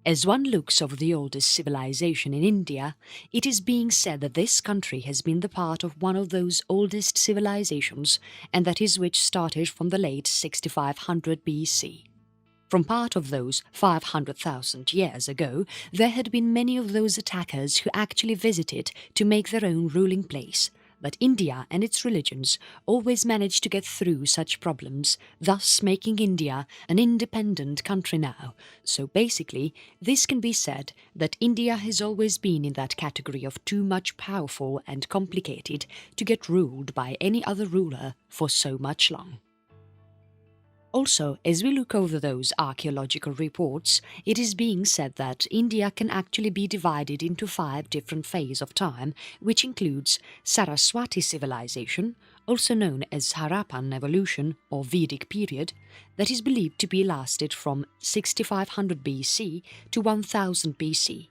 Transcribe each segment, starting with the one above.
As one looks over the oldest civilization in India, it is being said that this country has been the part of one of those oldest civilizations, and that is which started from the late 6500 BC. From part of those 500,000 years ago, there had been many of those attackers who actually visited to make their own ruling place, but India and its religions always managed to get through such problems, thus making India an independent country now. So basically, this can be said that India has always been in that category of too much powerful and complicated to get ruled by any other ruler for so much long. Also, as we look over those archaeological reports, it is being said that India can actually be divided into 5 different phases of time, which includes Saraswati civilization, also known as Harappan evolution or Vedic period, that is believed to be lasted from 6500 BC to 1000 BC.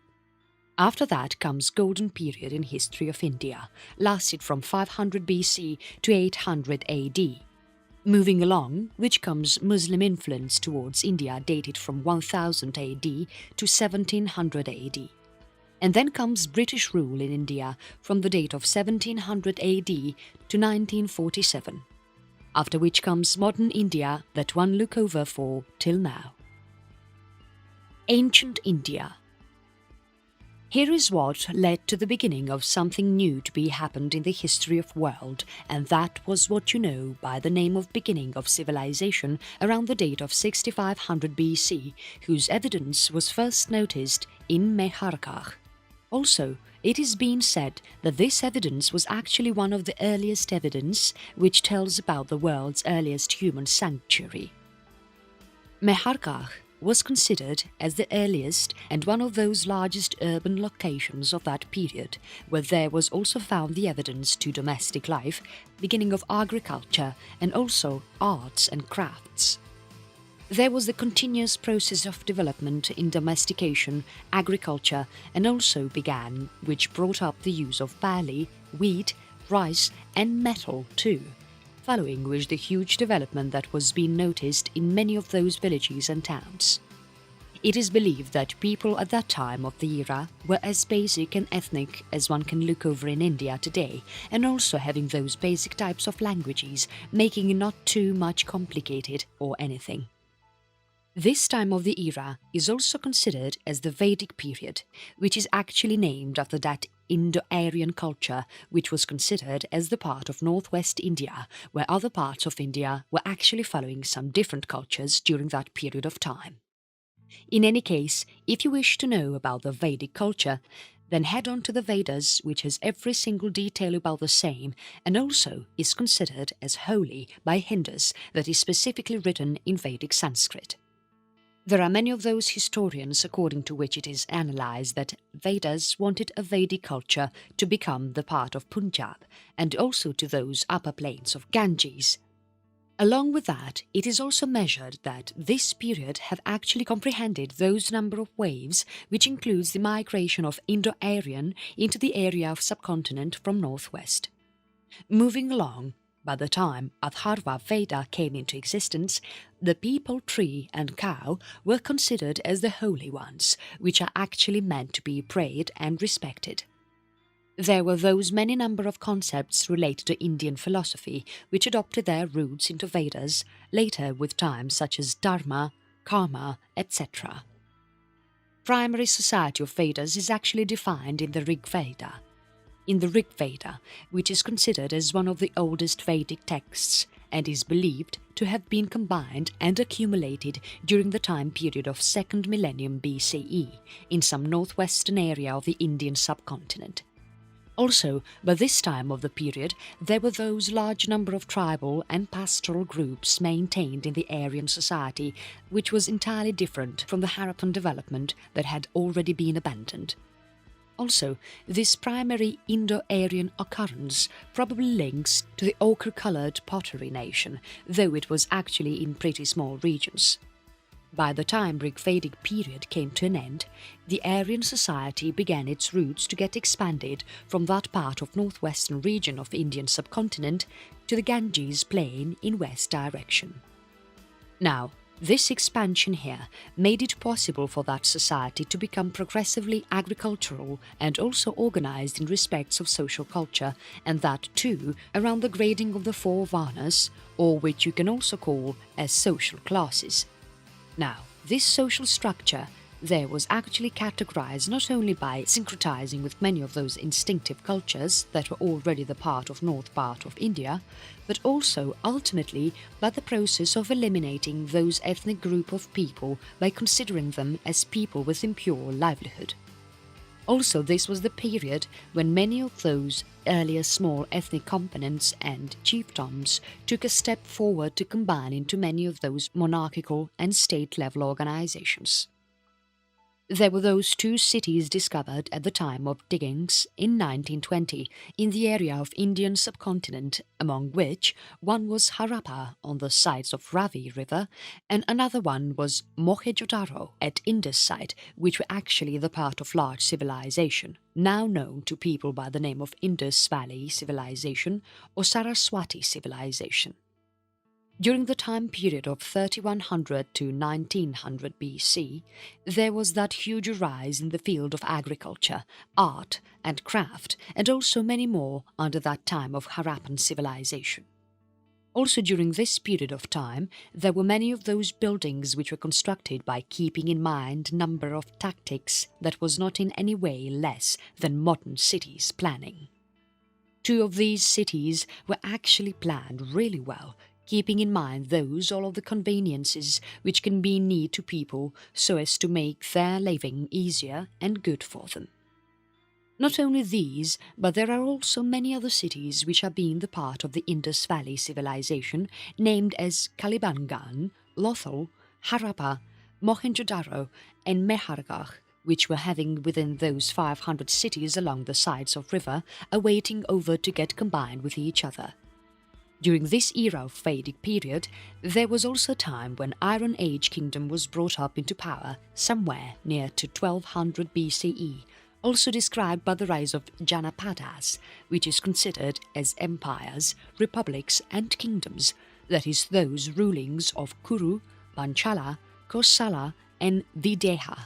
After that comes Golden Period in history of India, lasted from 500 BC to 800 AD. Moving along, which comes Muslim influence towards India dated from 1000 AD to 1700 AD. And then comes British rule in India from the date of 1700 AD to 1947. After which comes modern India that one look over for till now. Ancient India. Here is what led to the beginning of something new to be happened in the history of world, and that was what you know by the name of beginning of civilization around the date of 6500 BC, whose evidence was first noticed in Meharkar. Also, it is being said that this evidence was actually one of the earliest evidence which tells about the world's earliest human sanctuary. Meharkar was considered as the earliest and one of those largest urban locations of that period, where there was also found the evidence to domestic life, beginning of agriculture and also arts and crafts. There was the continuous process of development in domestication, agriculture, and also began, which brought up the use of barley, wheat, rice and metal too, following which the huge development that was being noticed in many of those villages and towns. It is believed that people at that time of the era were as basic and ethnic as one can look over in India today, and also having those basic types of languages, making it not too much complicated or anything. This time of the era is also considered as the Vedic period, which is actually named after that Indo-Aryan culture which was considered as the part of northwest India, where other parts of India were actually following some different cultures during that period of time. In any case, if you wish to know about the Vedic culture, then head on to the Vedas, which has every single detail about the same and also is considered as holy by Hindus, that is specifically written in Vedic Sanskrit. There are many of those historians according to which it is analysed that Vedas wanted a Vedic culture to become the part of Punjab and also to those upper plains of Ganges. Along with that, it is also measured that this period have actually comprehended those number of waves which includes the migration of Indo-Aryan into the area of subcontinent from northwest. Moving along, by the time Atharva Veda came into existence, the people, tree and cow were considered as the holy ones, which are actually meant to be prayed and respected. There were those many number of concepts related to Indian philosophy which adopted their roots into Vedas later with time, such as Dharma, Karma, etc. Primary society of Vedas is actually defined in the Rig Veda. In the Rig Veda, which is considered as one of the oldest Vedic texts and is believed to have been combined and accumulated during the time period of 2nd millennium BCE in some northwestern area of the Indian subcontinent. Also, by this time of the period, there were those large number of tribal and pastoral groups maintained in the Aryan society, which was entirely different from the Harappan development that had already been abandoned. Also, this primary Indo-Aryan occurrence probably links to the ochre-coloured pottery nation, though it was actually in pretty small regions. By the time Rig-Vedic period came to an end, the Aryan society began its roots to get expanded from that part of northwestern region of Indian subcontinent to the Ganges plain in west direction. Now, This expansion here made it possible for that society to become progressively agricultural and also organized in respects of social culture, and that too around the grading of the four varnas, or which you can also call as social classes. Now, this social structure there was actually categorized not only by syncretizing with many of those instinctive cultures that were already the part of north part of India, but also ultimately by the process of eliminating those ethnic group of people by considering them as people with impure livelihood. Also, this was the period when many of those earlier small ethnic components and chiefdoms took a step forward to combine into many of those monarchical and state-level organizations. There were those two cities discovered at the time of diggings in 1920 in the area of Indian subcontinent, among which one was Harappa on the sides of Ravi River and another one was Mohenjo-daro at Indus site, which were actually the part of large civilization, now known to people by the name of Indus Valley Civilization or Saraswati Civilization. During the time period of 3100 to 1900 BC, there was that huge rise in the field of agriculture, art and craft, and also many more under that time of Harappan civilization. Also during this period of time, there were many of those buildings which were constructed by keeping in mind number of tactics that was not in any way less than modern cities planning. Two of these cities were actually planned really well, keeping in mind those all of the conveniences which can be in need to people so as to make their living easier and good for them. Not only these, but there are also many other cities which are being the part of the Indus Valley civilization, named as Kalibangan, Lothal, Harappa, Mohenjo-daro and Mehrgarh, which were having within those 500 cities along the sides of river, awaiting over to get combined with each other. During this era of Vedic period, there was also a time when Iron Age kingdom was brought up into power somewhere near to 1200 BCE, also described by the rise of Janapadas, which is considered as empires, republics and kingdoms, that is those rulings of Kuru, Panchala, Kosala and Videha.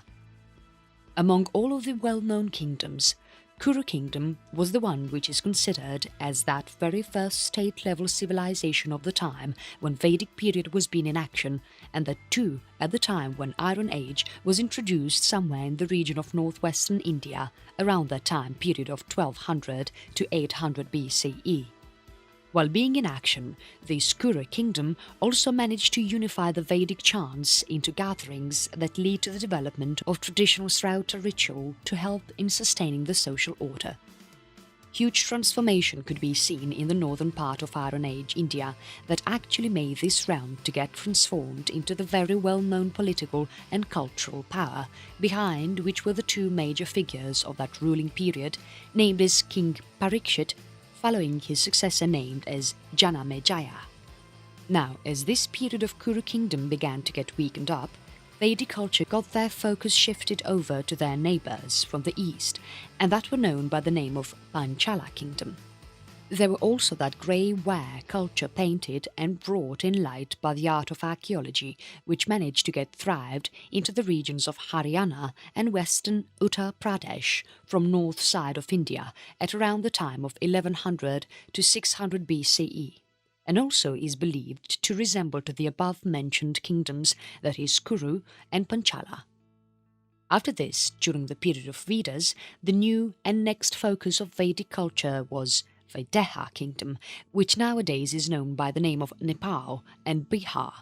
Among all of the well-known kingdoms, Kuru kingdom was the one which is considered as that very first state-level civilization of the time when Vedic period was being in action, and that too at the time when Iron Age was introduced somewhere in the region of northwestern India around that time period of 1200 to 800 BCE. While being in action, this Kuru kingdom also managed to unify the Vedic chants into gatherings that lead to the development of traditional Srauta ritual to help in sustaining the social order. Huge transformation could be seen in the northern part of Iron Age India that actually made this realm to get transformed into the very well-known political and cultural power, behind which were the two major figures of that ruling period, named as King Parikshit, following his successor named as Janamejaya. Now, as this period of Kuru kingdom began to get weakened up, Vedic culture got their focus shifted over to their neighbours from the east, and that were known by the name of Panchala kingdom. There were also that grey ware culture painted and brought in light by the art of archaeology, which managed to get thrived into the regions of Haryana and western Uttar Pradesh from north side of India at around the time of 1100 to 600 BCE, and also is believed to resemble to the above-mentioned kingdoms, that is Kuru and Panchala. After this, during the period of Vedas, the new and next focus of Vedic culture was Videha kingdom, which nowadays is known by the name of Nepal and Bihar,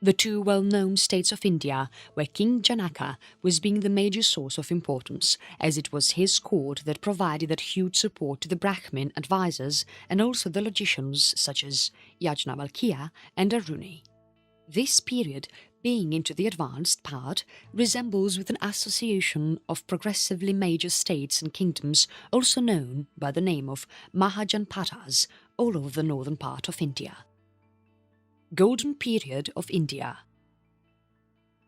the two well-known states of India where King Janaka was being the major source of importance, as it was his court that provided that huge support to the Brahmin advisors and also the logicians such as Yajnavalkya and Aruni. This period, being into the advanced part, resembles with an association of progressively major states and kingdoms also known by the name of Mahajanpadas all over the northern part of India. Golden period of India.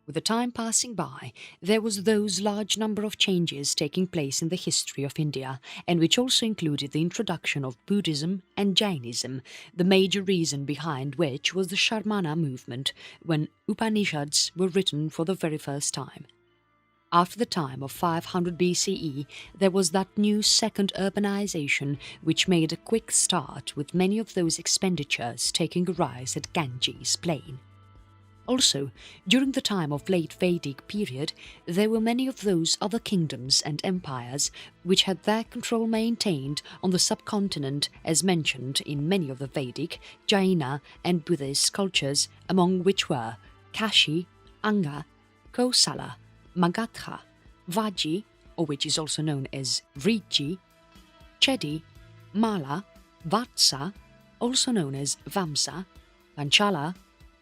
With the time passing by, there was those large number of changes taking place in the history of India, and which also included the introduction of Buddhism and Jainism, the major reason behind which was the Shramana movement, when Upanishads were written for the very first time. After the time of 500 BCE, there was that new second urbanization which made a quick start, with many of those expenditures taking a rise at Ganges plain. Also, during the time of late Vedic period, there were many of those other kingdoms and empires which had their control maintained on the subcontinent, as mentioned in many of the Vedic, Jaina and Buddhist cultures, among which were Kashi, Anga, Kosala, Magadha, Vaji, or which is also known as Vriji, Chedi, Mala, Vatsa, also known as Vamsa, Panchala,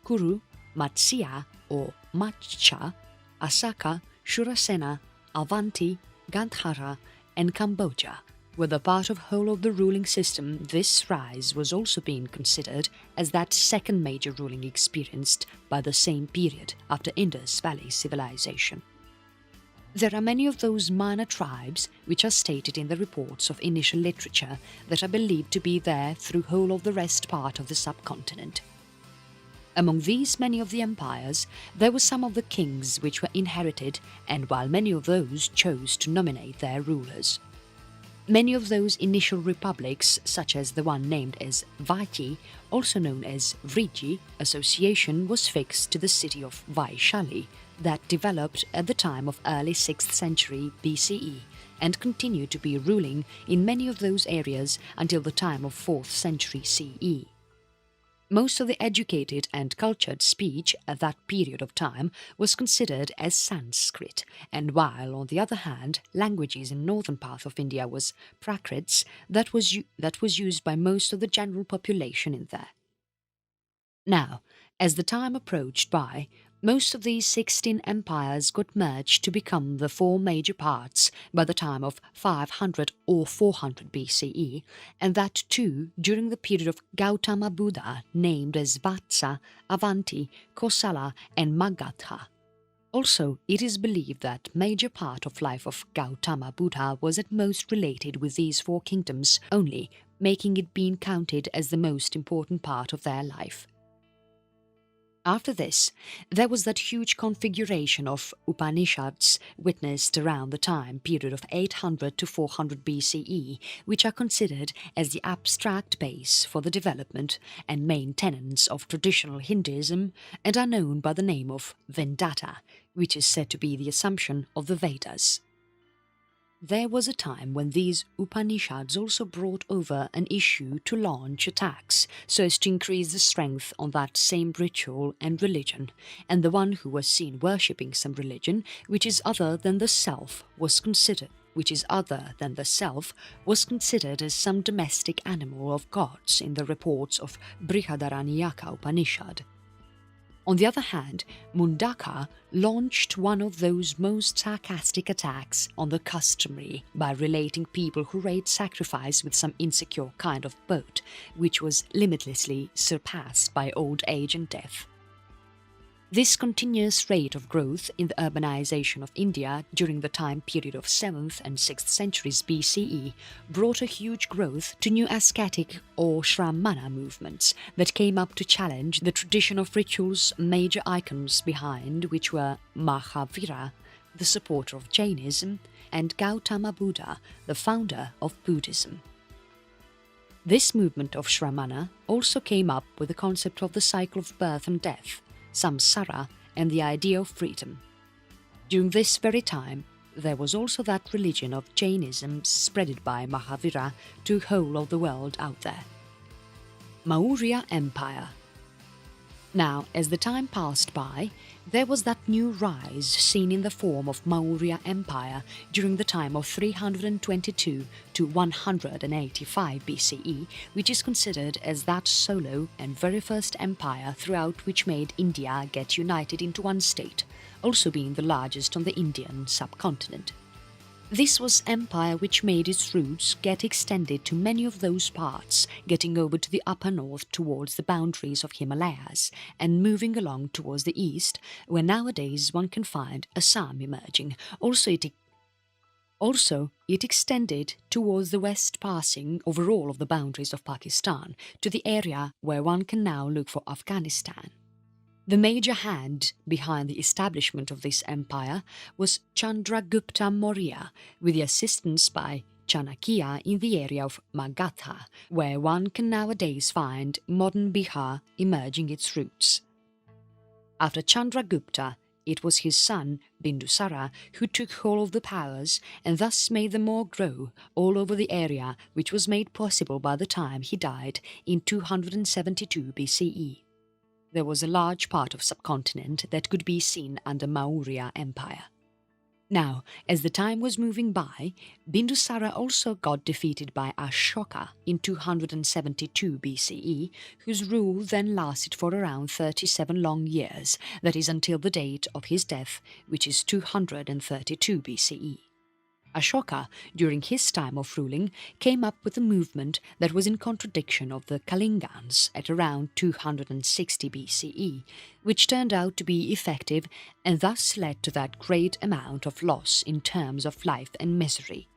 Kuru, Matsya or Matcha, Asaka, Shurasena, Avanti, Gandhara and Cambodia were the part of whole of the ruling system. This rise was also being considered as that second major ruling experienced by the same period after Indus Valley civilization. There are many of those minor tribes which are stated in the reports of initial literature that are believed to be there through whole of the rest part of the subcontinent. Among these many of the empires, there were some of the kings which were inherited, and while many of those chose to nominate their rulers. Many of those initial republics, such as the one named as Vaiti, also known as Vriji, association was fixed to the city of Vaishali that developed at the time of early 6th century BCE and continued to be ruling in many of those areas until the time of 4th century CE. Most of the educated and cultured speech at that period of time was considered as Sanskrit, and while, on the other hand, languages in northern part of India was Prakrits, that was used by most of the general population in there. Now, as the time approached by, most of these 16 empires got merged to become the 4 major parts by the time of 500 or 400 BCE, and that too during the period of Gautama Buddha, named as Vatsa, Avanti, Kosala and Magadha. Also, it is believed that major part of life of Gautama Buddha was at most related with these 4 kingdoms only, making it being counted as the most important part of their life. After this, there was that huge configuration of Upanishads witnessed around the time period of 800 to 400 BCE, which are considered as the abstract base for the development and main tenets of traditional Hinduism and are known by the name of Vedanta, which is said to be the assumption of the Vedas. There was a time when these Upanishads also brought over an issue to launch attacks so as to increase the strength on that same ritual and religion, and the one who was seen worshipping some religion which is other than the self was considered as some domestic animal of gods in the reports of Brihadaranyaka Upanishad. On the other hand, Mundaka launched one of those most sarcastic attacks on the customary by relating people who raid sacrifice with some insecure kind of boat, which was limitlessly surpassed by old age and death. This continuous rate of growth in the urbanization of India during the time period of 7th and 6th centuries BCE brought a huge growth to new ascetic or Shramana movements that came up to challenge the tradition of rituals, major icons behind which were Mahavira, the supporter of Jainism, and Gautama Buddha, the founder of Buddhism. This movement of Shramana also came up with the concept of the cycle of birth and death, samsara, and the idea of freedom. During this very time, there was also that religion of Jainism spreaded by Mahavira to the whole of the world out there. Maurya Empire. Now, as the time passed by, there was that new rise seen in the form of Maurya Empire during the time of 322 to 185 BCE, which is considered as that solo and very first empire throughout which made India get united into one state, also being the largest on the Indian subcontinent. This was empire which made its roots get extended to many of those parts, getting over to the upper north towards the boundaries of Himalayas and moving along towards the east, where nowadays one can find Assam emerging. Also, it extended towards the west, passing over all of the boundaries of Pakistan to the area where one can now look for Afghanistan. The major hand behind the establishment of this empire was Chandragupta Maurya, with the assistance by Chanakya in the area of Magadha, where one can nowadays find modern Bihar emerging its roots. After Chandragupta, it was his son Bindusara who took hold of the powers and thus made them all grow all over the area, which was made possible by the time he died in 272 BCE. There was a large part of subcontinent that could be seen under Maurya Empire. Now, as the time was moving by, Bindusara also got defeated by Ashoka in 272 BCE, whose rule then lasted for around 37 long years, that is until the date of his death, which is 232 BCE. Ashoka, during his time of ruling, came up with a movement that was in contradiction of the Kalingans at around 260 BCE, which turned out to be effective and thus led to that great amount of loss in terms of life and misery.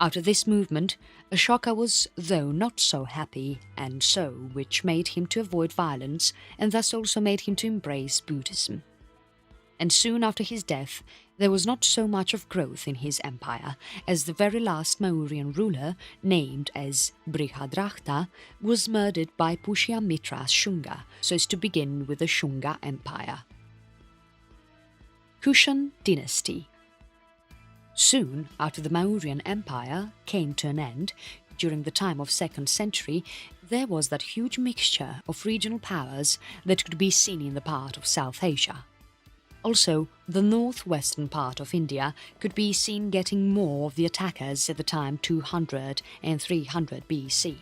After this movement, Ashoka was though not so happy, and so which made him to avoid violence and thus also made him to embrace Buddhism. And soon after his death, there was not so much of growth in his empire, as the very last Mauryan ruler, named as Brihadratha, was murdered by Pushyamitra Shunga, so as to begin with the Shunga Empire. Kushan dynasty. Soon after the Mauryan Empire came to an end, during the time of 2nd century, there was that huge mixture of regional powers that could be seen in the part of South Asia. Also, the northwestern part of India could be seen getting more of the attackers at the time 200 and 300 BC.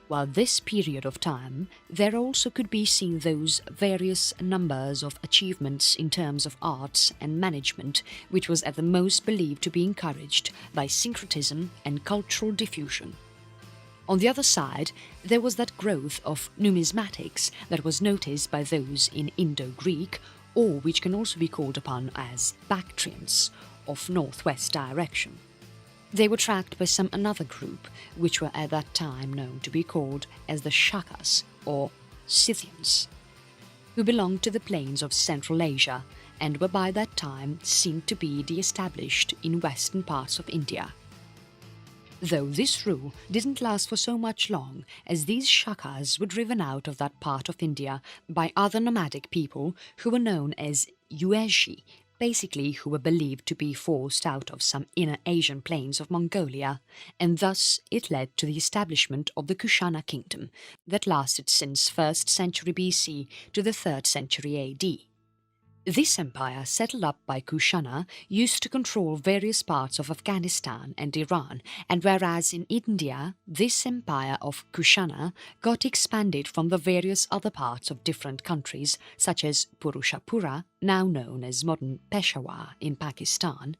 While this period of time, there also could be seen those various numbers of achievements in terms of arts and management, which was at the most believed to be encouraged by syncretism and cultural diffusion. On the other side, there was that growth of numismatics that was noticed by those in Indo-Greek, or which can also be called upon as Bactrians, of northwest direction. They were tracked by another group, which were at that time known to be called as the Shakas, or Scythians, who belonged to the plains of Central Asia and were by that time seen to be de-established in western parts of India. Though this rule didn't last for so much long, as these Shakas were driven out of that part of India by other nomadic people who were known as Yuezhi, basically who were believed to be forced out of some inner Asian plains of Mongolia, and thus it led to the establishment of the Kushana kingdom that lasted since 1st century BC to the 3rd century AD. This empire, settled up by Kushana, used to control various parts of Afghanistan and Iran, and whereas in India this empire of Kushana got expanded from the various other parts of different countries, such as Purushapura, now known as modern Peshawar in Pakistan,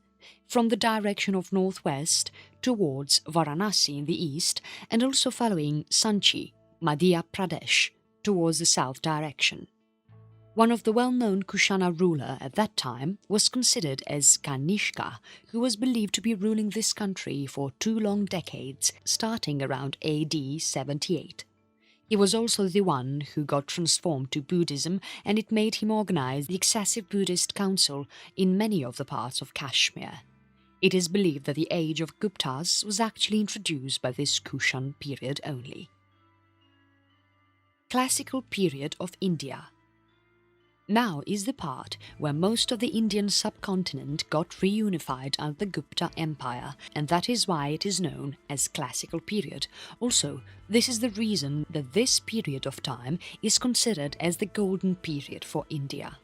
from the direction of northwest towards Varanasi in the east, and also following Sanchi, Madhya Pradesh, towards the south direction. One of the well-known Kushana ruler at that time was considered as Kanishka, who was believed to be ruling this country for 2 long decades, starting around AD 78. He was also the one who got transformed to Buddhism, and it made him organize the excessive Buddhist council in many of the parts of Kashmir. It is believed that the age of Guptas was actually introduced by this Kushan period only. Classical period of India. Now is the part where most of the Indian subcontinent got reunified under the Gupta Empire, and that is why it is known as Classical period. Also, this is the reason that this period of time is considered as the golden period for India.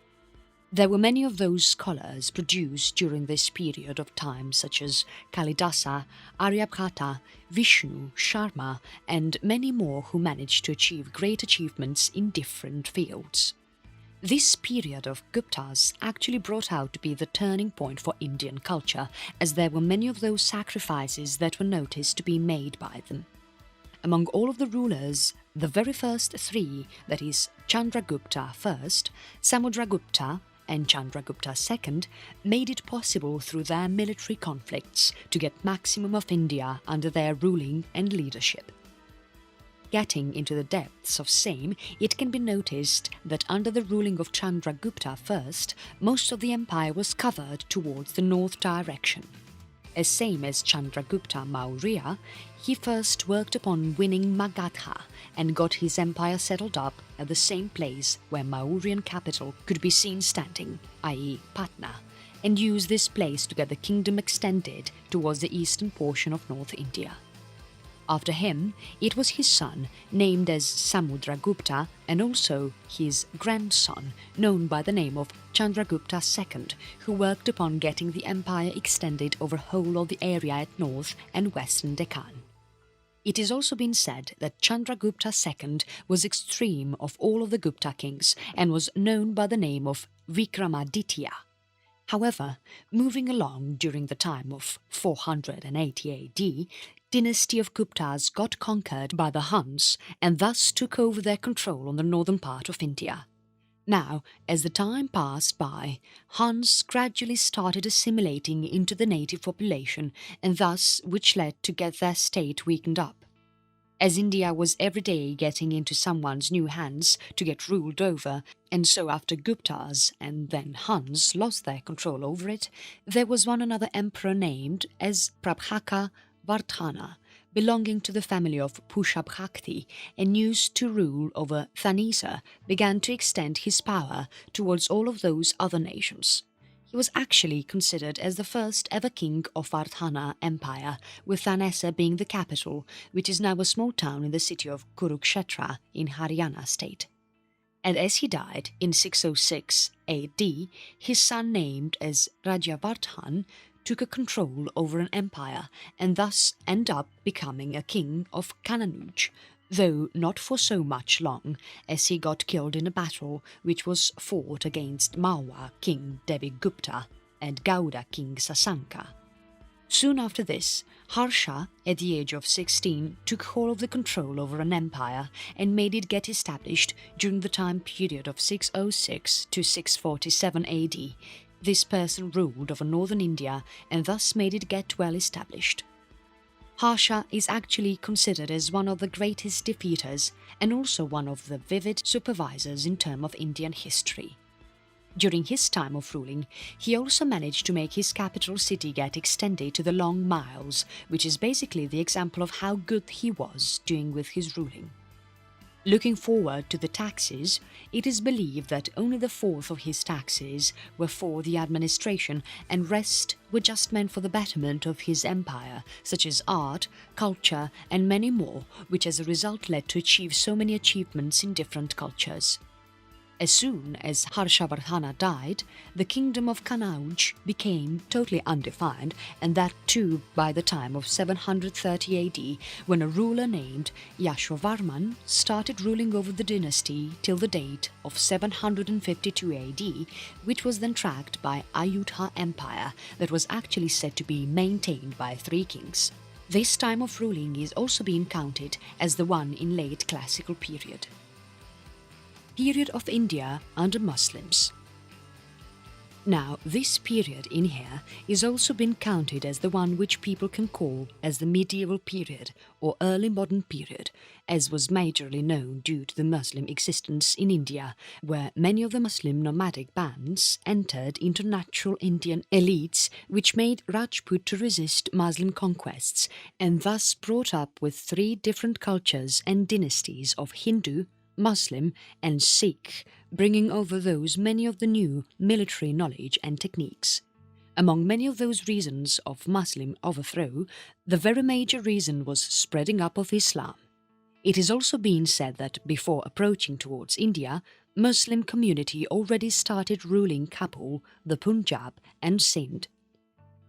There were many of those scholars produced during this period of time, such as Kalidasa, Aryabhata, Vishnu, Sharma, and many more who managed to achieve great achievements in different fields. This period of Guptas actually brought out to be the turning point for Indian culture, as there were many of those sacrifices that were noticed to be made by them. Among all of the rulers, the very first three, that is Chandragupta first, Samudragupta and Chandragupta second, made it possible through their military conflicts to get maximum of India under their ruling and leadership. Getting into the depths of same, it can be noticed that under the ruling of Chandragupta first, most of the empire was covered towards the north direction. As same as Chandragupta Maurya, he first worked upon winning Magadha and got his empire settled up at the same place where Mauryan capital could be seen standing, i.e. Patna, and used this place to get the kingdom extended towards the eastern portion of North India. After him, it was his son, named as Samudragupta, and also his grandson, known by the name of Chandragupta II, who worked upon getting the empire extended over whole of the area at north and western Deccan. It has also been said that Chandragupta II was extreme of all of the Gupta kings and was known by the name of Vikramaditya. However, moving along during the time of 480 AD, dynasty of Guptas got conquered by the Huns and thus took over their control on the northern part of India. Now, as the time passed by, Huns gradually started assimilating into the native population, and thus which led to get their state weakened up. As India was every day getting into someone's new hands to get ruled over, and so after Guptas and then Huns lost their control over it, there was one another emperor named as Prabhaka Vardhana, belonging to the family of Pushabhakti and used to rule over Thanisa, began to extend his power towards all of those other nations. He was actually considered as the first ever king of Vardhana Empire, with Thanisa being the capital, which is now a small town in the city of Kurukshetra in Haryana state. And as he died in 606 AD, his son named as Rajavardhan took a control over an empire and thus ended up becoming a king of Kananuj, though not for so much long, as he got killed in a battle which was fought against Maurya king Devigupta and Gauda king Sasanka. Soon after this, Harsha, at the age of 16, took hold of the control over an empire and made it get established during the time period of 606 to 647 AD. This person ruled over northern India and thus made it get well established. Harsha is actually considered as one of the greatest defeaters and also one of the vivid supervisors in terms of Indian history. During his time of ruling, he also managed to make his capital city get extended to the long miles, which is basically the example of how good he was doing with his ruling. Looking forward to the taxes, it is believed that only the fourth of his taxes were for the administration and rest were just meant for the betterment of his empire, such as art, culture and many more, which as a result led to achieve so many achievements in different cultures. As soon as Harshavardhana died, the kingdom of Kanauj became totally undefined, and that too by the time of 730 AD, when a ruler named Yashovarman started ruling over the dynasty till the date of 752 AD, which was then tracked by Ayutthaya Empire that was actually said to be maintained by 3 kings. This time of ruling is also being counted as the one in late classical period. Period of India under Muslims. Now, this period in here is also been counted as the one which people can call as the medieval period or early modern period, as was majorly known due to the Muslim existence in India, where many of the Muslim nomadic bands entered into natural Indian elites which made Rajput to resist Muslim conquests and thus brought up with 3 different cultures and dynasties of Hindu, Muslim and Sikh, bringing over those many of the new military knowledge and techniques. Among many of those reasons of Muslim overthrow, the very major reason was spreading up of Islam. It is also been said that before approaching towards India, Muslim community already started ruling Kabul, the Punjab and Sindh.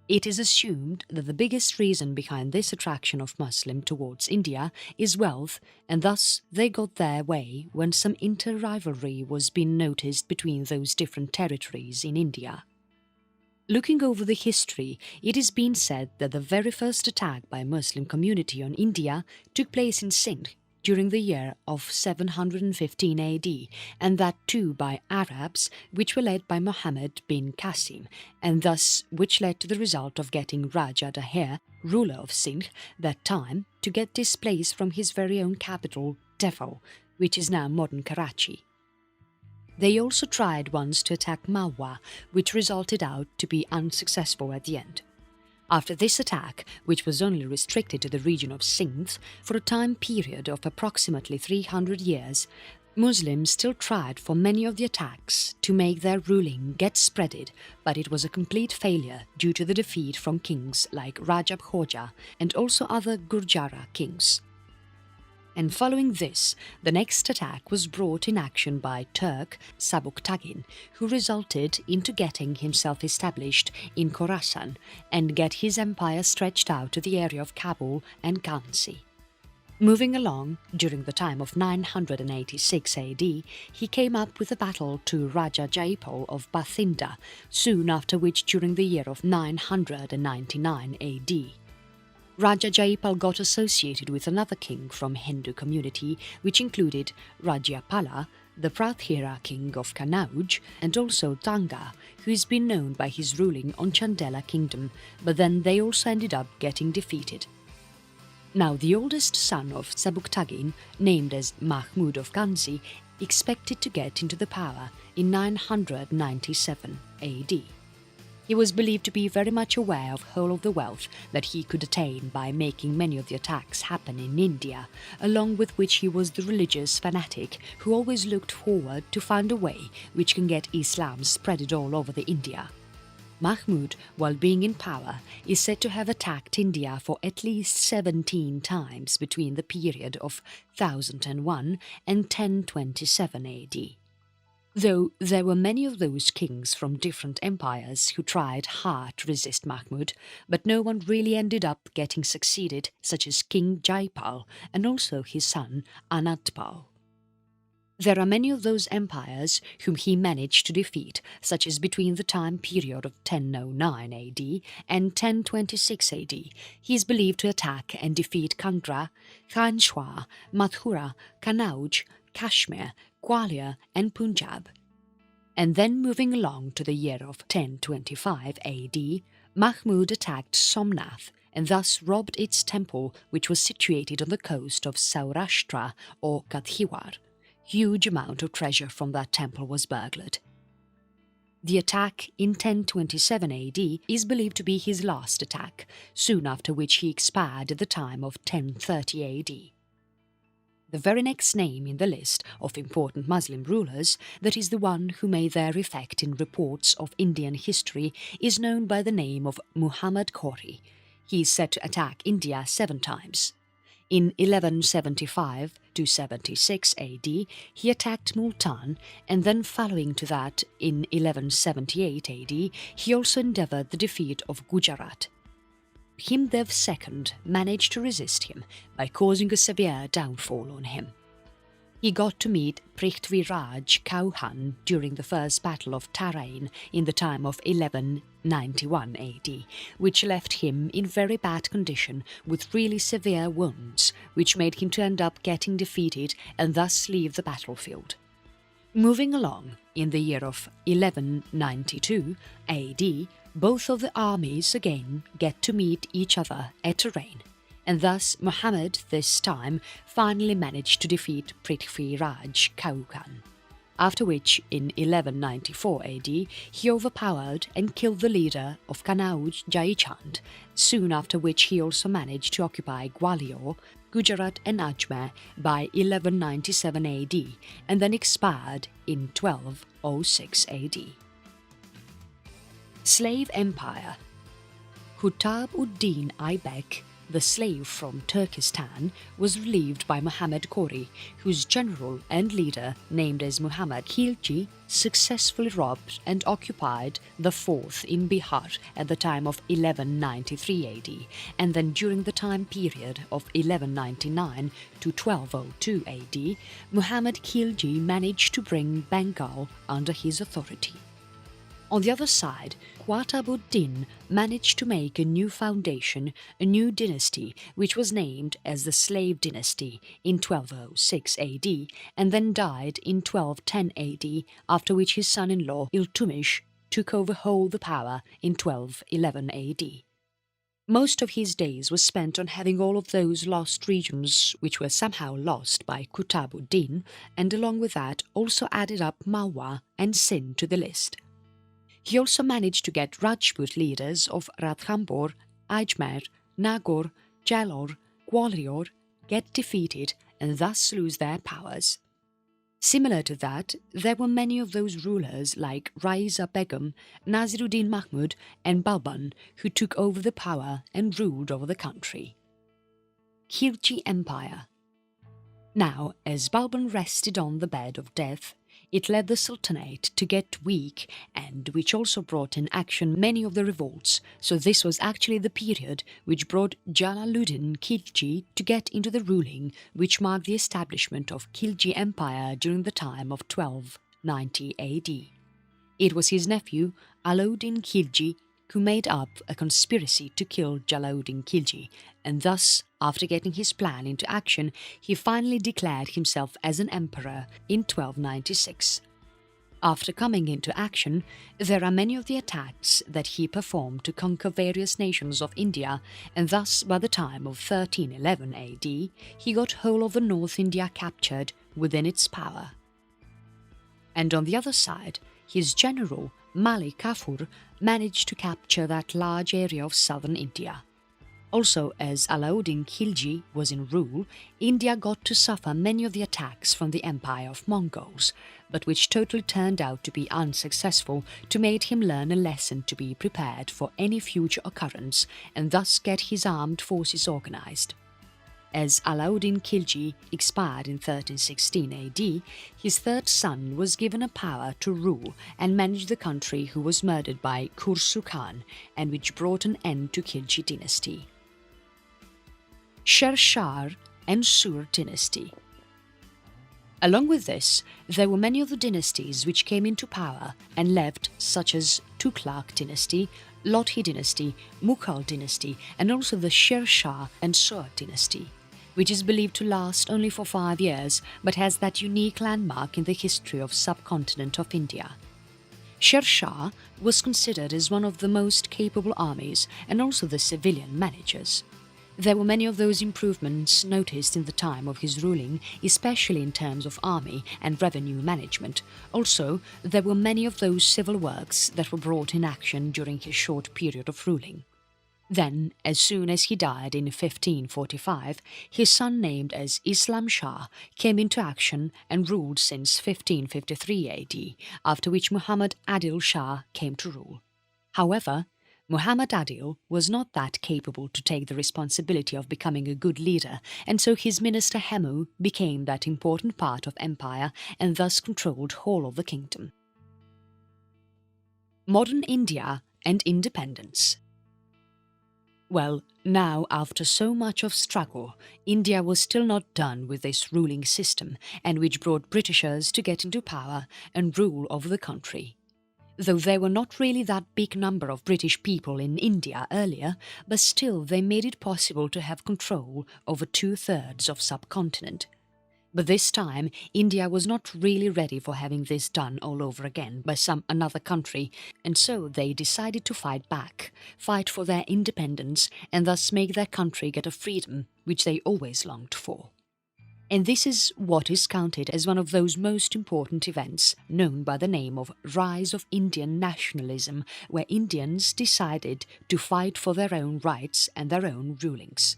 It is assumed that the biggest reason behind this attraction of Muslim towards India is wealth, and thus they got their way when some inter-rivalry was being noticed between those different territories in India. Looking over the history, it is been said that the very first attack by Muslim community on India took place in Sindh during the year of 715 AD, and that too by Arabs, which were led by Muhammad bin Qasim, and thus which led to the result of getting Raja Daher, ruler of Sindh that time, to get displaced from his very own capital, Defo, which is now modern Karachi. They also tried once to attack Malwa, which resulted out to be unsuccessful at the end. After this attack, which was only restricted to the region of Sindh for a time period of approximately 300 years, Muslims still tried for many of the attacks to make their ruling get spreaded, but it was a complete failure due to the defeat from kings like Rajab Khoja and also other Gurjara kings. And following this, the next attack was brought in action by Turk Sabuktagin, who resulted into getting himself established in Khorasan and get his empire stretched out to the area of Kabul and Ghazni. Moving along, during the time of 986 AD, he came up with a battle to Raja Jaipal of Bathinda, soon after which during the year of 999 AD. Raja Jaipal got associated with another king from Hindu community, which included Rajapala, the Prathira king of Kanauj, and also Tanga, who has been known by his ruling on Chandela kingdom, but then they also ended up getting defeated. Now the oldest son of Sabuktagin, named as Mahmud of Ghazni, expected to get into the power in 997 AD. He was believed to be very much aware of whole of the wealth that he could attain by making many of the attacks happen in India, along with which he was the religious fanatic who always looked forward to find a way which can get Islam spreaded all over the India. Mahmud, while being in power, is said to have attacked India for at least 17 times between the period of 1001 and 1027 AD. Though there were many of those kings from different empires who tried hard to resist Mahmud, but no one really ended up getting succeeded, such as King Jaipal and also his son Anandpal. There are many of those empires whom he managed to defeat, such as between the time period of 1009 AD and 1026 AD. He is believed to attack and defeat Kangra, Khanshwa, Mathura, Kanauj, Kashmir, Gwalior and Punjab. And then moving along to the year of 1025 AD, Mahmud attacked Somnath and thus robbed its temple, which was situated on the coast of Saurashtra or Kathiawar. Huge amount of treasure from that temple was burglared. The attack in 1027 AD is believed to be his last attack, soon after which he expired at the time of 1030 AD. The very next name in the list of important Muslim rulers, that is the one who made their effect in reports of Indian history, is known by the name of Muhammad Ghori. He is said to attack India 7 times. In 1175 to 76 AD, he attacked Multan, and then following to that, in 1178 AD, he also endeavoured the defeat of Gujarat. Himdev II managed to resist him by causing a severe downfall on him. He got to meet Prithviraj Chauhan during the first battle of Tarain in the time of 1191 AD, which left him in very bad condition with really severe wounds, which made him to end up getting defeated and thus leave the battlefield. Moving along, in the year of 1192 AD, both of the armies again get to meet each other at Tarain, and thus Muhammad this time finally managed to defeat Prithviraj Chauhan. After which, in 1194 AD, he overpowered and killed the leader of Kanauj Jaichand, soon after which he also managed to occupy Gwalior, Gujarat and Ajmer by 1197 AD, and then expired in 1206 AD. Slave Empire. Qutb-ud-Din Aibak, the slave from Turkestan, was relieved by Muhammad Ghori, whose general and leader, named as Muhammad Khilji, successfully robbed and occupied the fort in Bihar at the time of 1193 AD, and then during the time period of 1199 to 1202 AD, Muhammad Khilji managed to bring Bengal under his authority. On the other side, Qutb-ud-Din managed to make a new foundation, a new dynasty, which was named as the Slave Dynasty in 1206 AD and then died in 1210 AD, after which his son-in-law Iltutmish took over whole the power in 1211 AD. Most of his days were spent on having all of those lost regions which were somehow lost by Qutb-ud-Din, and along with that also added up Malwa and Sindh to the list. He also managed to get Rajput leaders of Ranthambore, Ajmer, Nagaur, Jalore, Gwalior get defeated and thus lose their powers. Similar to that, there were many of those rulers like Raiza Begum, Nasiruddin Mahmud and Balban who took over the power and ruled over the country. Khilji Empire. Now, as Balban rested on the bed of death, it led the Sultanate to get weak, and which also brought in action many of the revolts, so this was actually the period which brought Jalaluddin Khilji to get into the ruling, which marked the establishment of Khilji Empire during the time of 1290 AD. It was his nephew Alauddin Khilji who made up a conspiracy to kill Jalaluddin Khilji, and thus, after getting his plan into action, he finally declared himself as an emperor in 1296. After coming into action, there are many of the attacks that he performed to conquer various nations of India, and thus by the time of 1311 AD, he got whole of the North India captured within its power. And on the other side, his general Malik Kafur managed to capture that large area of southern India. Also, as Alauddin Khilji was in rule, India got to suffer many of the attacks from the Empire of Mongols, but which totally turned out to be unsuccessful, to make him learn a lesson to be prepared for any future occurrence and thus get his armed forces organized. As Alauddin Khilji expired in 1316 AD, his third son was given a power to rule and manage the country, who was murdered by Khursu Khan, and which brought an end to Khilji dynasty. Shah and Sur dynasty. Along with this, there were many of the dynasties which came into power and left, such as Tughlaq dynasty, Lodhi dynasty, Mughal dynasty, and also the Shah and Sur dynasty, which is believed to last only for 5 years but has that unique landmark in the history of subcontinent of India. Shah was considered as one of the most capable armies and also the civilian managers. There were many of those improvements noticed in the time of his ruling, especially in terms of army and revenue management. Also, there were many of those civil works that were brought in action during his short period of ruling. Then, as soon as he died in 1545, his son, named as Islam Shah, came into action and ruled since 1553 AD, after which Muhammad Adil Shah came to rule. However, Muhammad Adil was not that capable to take the responsibility of becoming a good leader, and so his minister Hemu became that important part of empire and thus controlled whole of the kingdom. Modern India and independence. Well, now after so much of struggle, India was still not done with this ruling system, and which brought Britishers to get into power and rule over the country. Though there were not really that big number of British people in India earlier, but still they made it possible to have control over 2/3 of subcontinent. But this time, India was not really ready for having this done all over again by another country, and so they decided to fight back, fight for their independence, and thus make their country get a freedom which they always longed for. And this is what is counted as one of those most important events known by the name of Rise of Indian Nationalism, where Indians decided to fight for their own rights and their own rulings.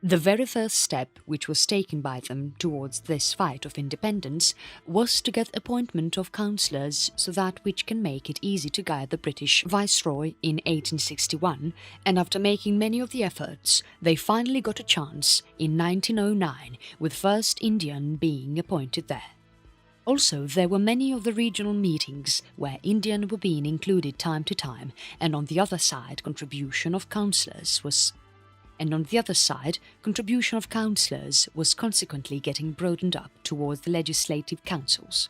The very first step which was taken by them towards this fight of independence was to get appointment of councillors, so that which can make it easy to guide the British Viceroy in 1861, and after making many of the efforts, they finally got a chance in 1909, with first Indian being appointed there. Also, there were many of the regional meetings where Indian were being included time to time, and on the other side contribution of councillors was consequently getting broadened up towards the legislative councils.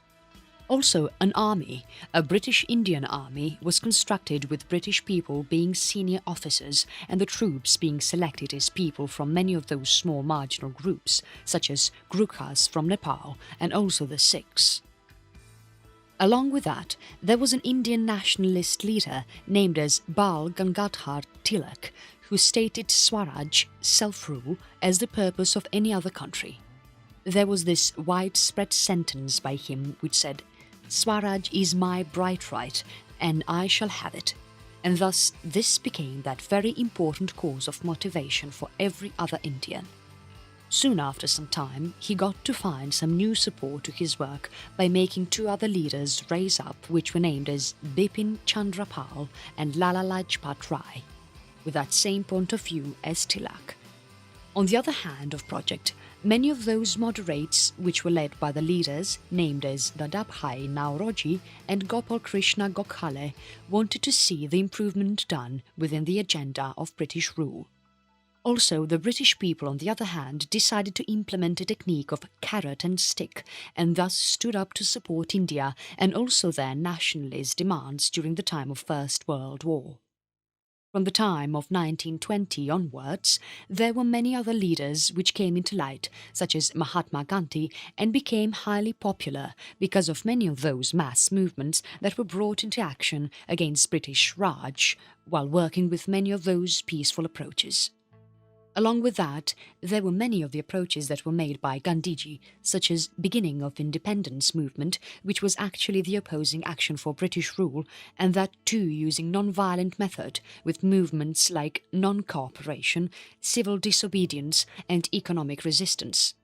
Also, an army, a British Indian army, was constructed with British people being senior officers and the troops being selected as people from many of those small marginal groups, such as Gurkhas from Nepal and also the Sikhs. Along with that, there was an Indian nationalist leader named as Bal Gangadhar Tilak, who stated Swaraj, self-rule, as the purpose of any other country. There was this widespread sentence by him which said, "Swaraj is my birthright, and I shall have it," and thus this became that very important cause of motivation for every other Indian. Soon after some time, he got to find some new support to his work by making two other leaders rise up, which were named as Bipin Chandra Pal and Lala Lajpat Rai, with that same point of view as Tilak. On the other hand of project, many of those moderates, which were led by the leaders named as Dadabhai Nauroji and Gopal Krishna Gokhale, wanted to see the improvement done within the agenda of British rule. Also, the British people, on the other hand, decided to implement a technique of carrot and stick, and thus stood up to support India and also their nationalist demands during the time of First World War. From the time of 1920 onwards, there were many other leaders which came into light, such as Mahatma Gandhi, and became highly popular because of many of those mass movements that were brought into action against British Raj, while working with many of those peaceful approaches. Along with that, there were many of the approaches that were made by Gandhiji, such as beginning of independence movement, which was actually the opposing action for British rule, and that too using non-violent method, with movements like non-cooperation, civil disobedience and economic resistance.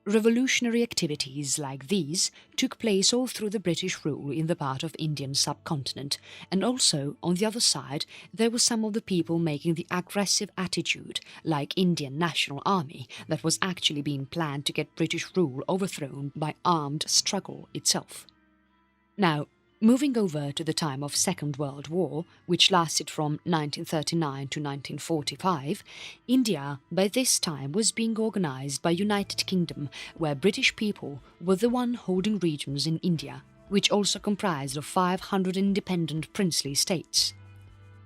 Revolutionary activities like these took place all through the British rule in the part of Indian subcontinent, and also, on the other side, there were some of the people making the aggressive attitude, like Indian National Army, that was actually being planned to get British rule overthrown by armed struggle itself. Now, moving over to the time of Second World War, which lasted from 1939 to 1945, India by this time was being organised by United Kingdom, where British people were the one holding regions in India, which also comprised of 500 independent princely states.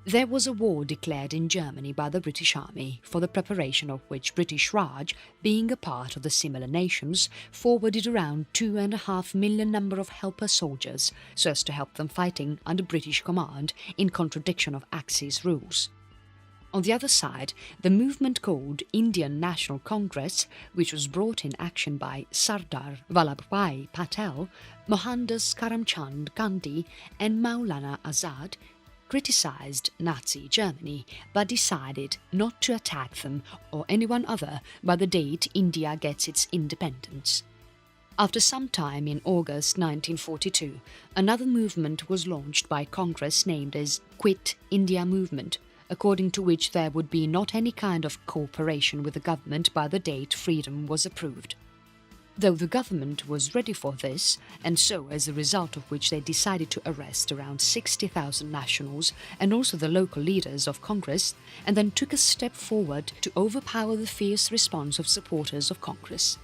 There was a war declared in Germany by the British Army, for the preparation of which British Raj, being a part of the similar nations, forwarded around 2.5 million number of helper soldiers so as to help them fighting under British command in contradiction of Axis rules. On the other side, the movement called Indian National Congress, which was brought in action by Sardar Vallabhbhai Patel, Mohandas Karamchand Gandhi and Maulana Azad, criticised Nazi Germany but decided not to attack them or anyone other by the date India gets its independence. After some time in August 1942, another movement was launched by Congress named as Quit India Movement, according to which there would be not any kind of cooperation with the government by the date freedom was approved. Though the government was ready for this, and so as a result of which they decided to arrest around 60,000 nationals and also the local leaders of Congress, and then took a step forward to overpower the fierce response of supporters of Congress.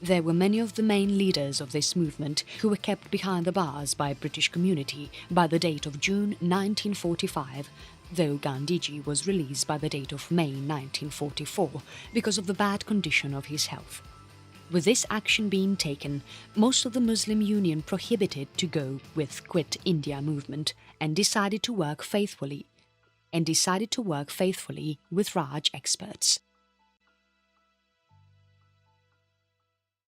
There were many of the main leaders of this movement who were kept behind the bars by British community by the date of June 1945, though Gandhiji was released by the date of May 1944 because of the bad condition of his health. With this action being taken, most of the Muslim Union prohibited to go with Quit India movement and decided to work faithfully with Raj experts.